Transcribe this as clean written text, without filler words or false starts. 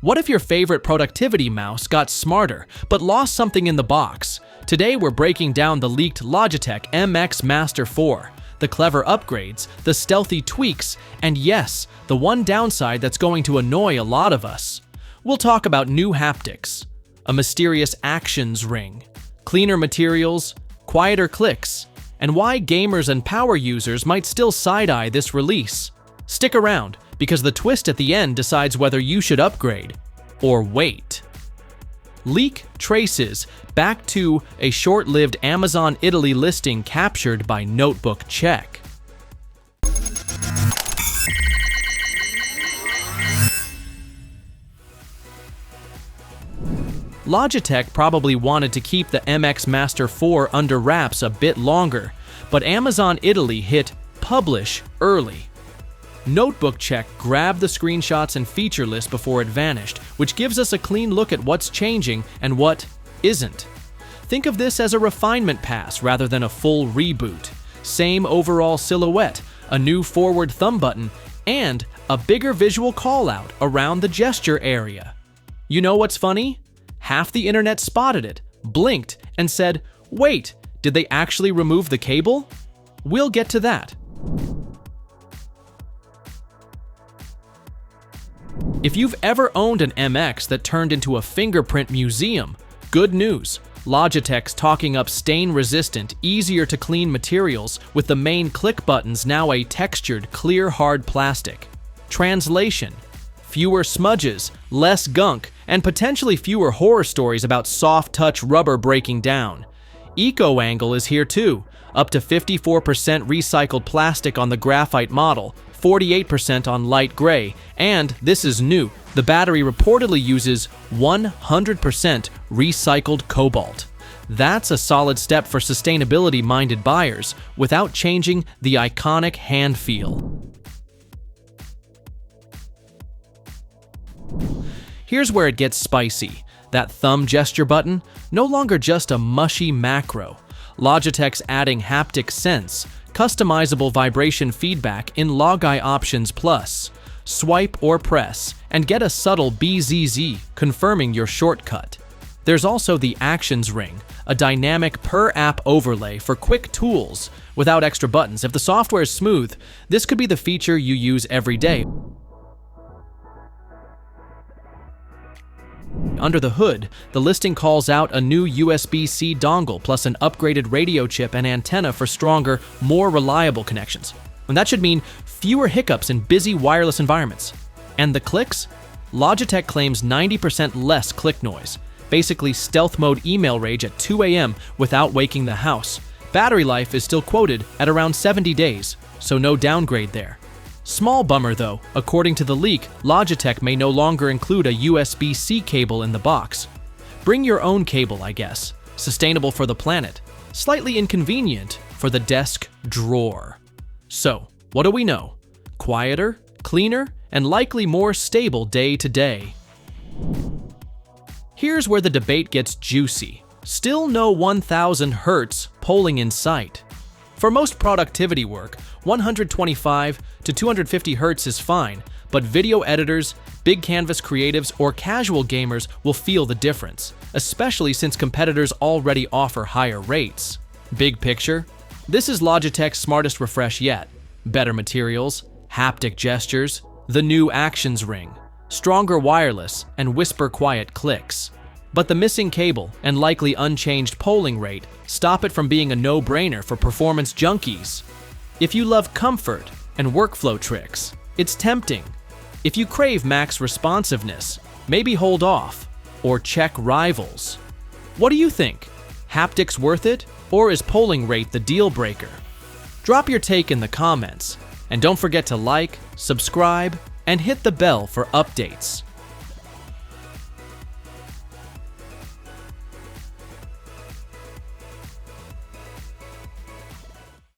What if your favorite productivity mouse got smarter, but lost something in the box? Today we're breaking down the leaked Logitech MX Master 4, the clever upgrades, the stealthy tweaks, and yes, the one downside that's going to annoy a lot of us. We'll talk about new haptics, a mysterious actions ring, cleaner materials, quieter clicks, and why gamers and power users might still side-eye this release. Stick around, because the twist at the end decides whether you should upgrade or wait. Leak traces back to a short-lived Amazon Italy listing captured by Notebook Check. Logitech probably wanted to keep the MX Master 4 under wraps a bit longer, but Amazon Italy hit publish early. Notebook Check grabbed the screenshots and feature list before it vanished, which gives us a clean look at what's changing and what isn't. Think of this as a refinement pass rather than a full reboot. Same overall silhouette, a new forward thumb button, and a bigger visual call-out around the gesture area. You know what's funny? Half the internet spotted it, blinked, and said, "Wait, did they actually remove the cable?" We'll get to that. If you've ever owned an MX that turned into a fingerprint museum, good news. Logitech's talking up stain-resistant, easier-to-clean materials with the main click buttons now a textured, clear, hard plastic. Translation: fewer smudges, less gunk, and potentially fewer horror stories about soft-touch rubber breaking down. Eco-angle is here too, up to 54% recycled plastic on the graphite model, 48% on light gray, and this is new, the battery reportedly uses 100% recycled cobalt. That's a solid step for sustainability-minded buyers without changing the iconic hand feel. Here's where it gets spicy. That thumb gesture button, no longer just a mushy macro. Logitech's adding haptic sense, customizable vibration feedback in Log-Eye Options Plus. Swipe or press, and get a subtle BZZ confirming your shortcut. There's also the Actions Ring, a dynamic per-app overlay for quick tools without extra buttons. If the software is smooth, this could be the feature you use every day. Under the hood, the listing calls out a new USB-C dongle plus an upgraded radio chip and antenna for stronger, more reliable connections. And that should mean fewer hiccups in busy wireless environments. And the clicks? Logitech claims 90% less click noise, basically stealth mode email rage at 2 a.m. without waking the house. Battery life is still quoted at around 70 days, so no downgrade there. Small bummer though, according to the leak, Logitech may no longer include a USB-C cable in the box. Bring your own cable, I guess. Sustainable for the planet. Slightly inconvenient for the desk drawer. So, what do we know? Quieter, cleaner, and likely more stable day to day. Here's where the debate gets juicy. Still no 1000 Hz polling in sight. For most productivity work, 125 to 250 Hz is fine, but video editors, big canvas creatives, or casual gamers will feel the difference, especially since competitors already offer higher rates. Big picture, this is Logitech's smartest refresh yet. Better materials, haptic gestures, the new Actions Ring, stronger wireless, and whisper-quiet clicks. But the missing cable and likely unchanged polling rate stop it from being a no-brainer for performance junkies. If you love comfort and workflow tricks, it's tempting. If you crave max responsiveness, maybe hold off or check rivals. What do you think? Haptics worth it, or is polling rate the deal breaker? Drop your take in the comments, and don't forget to like, subscribe, and hit the bell for updates.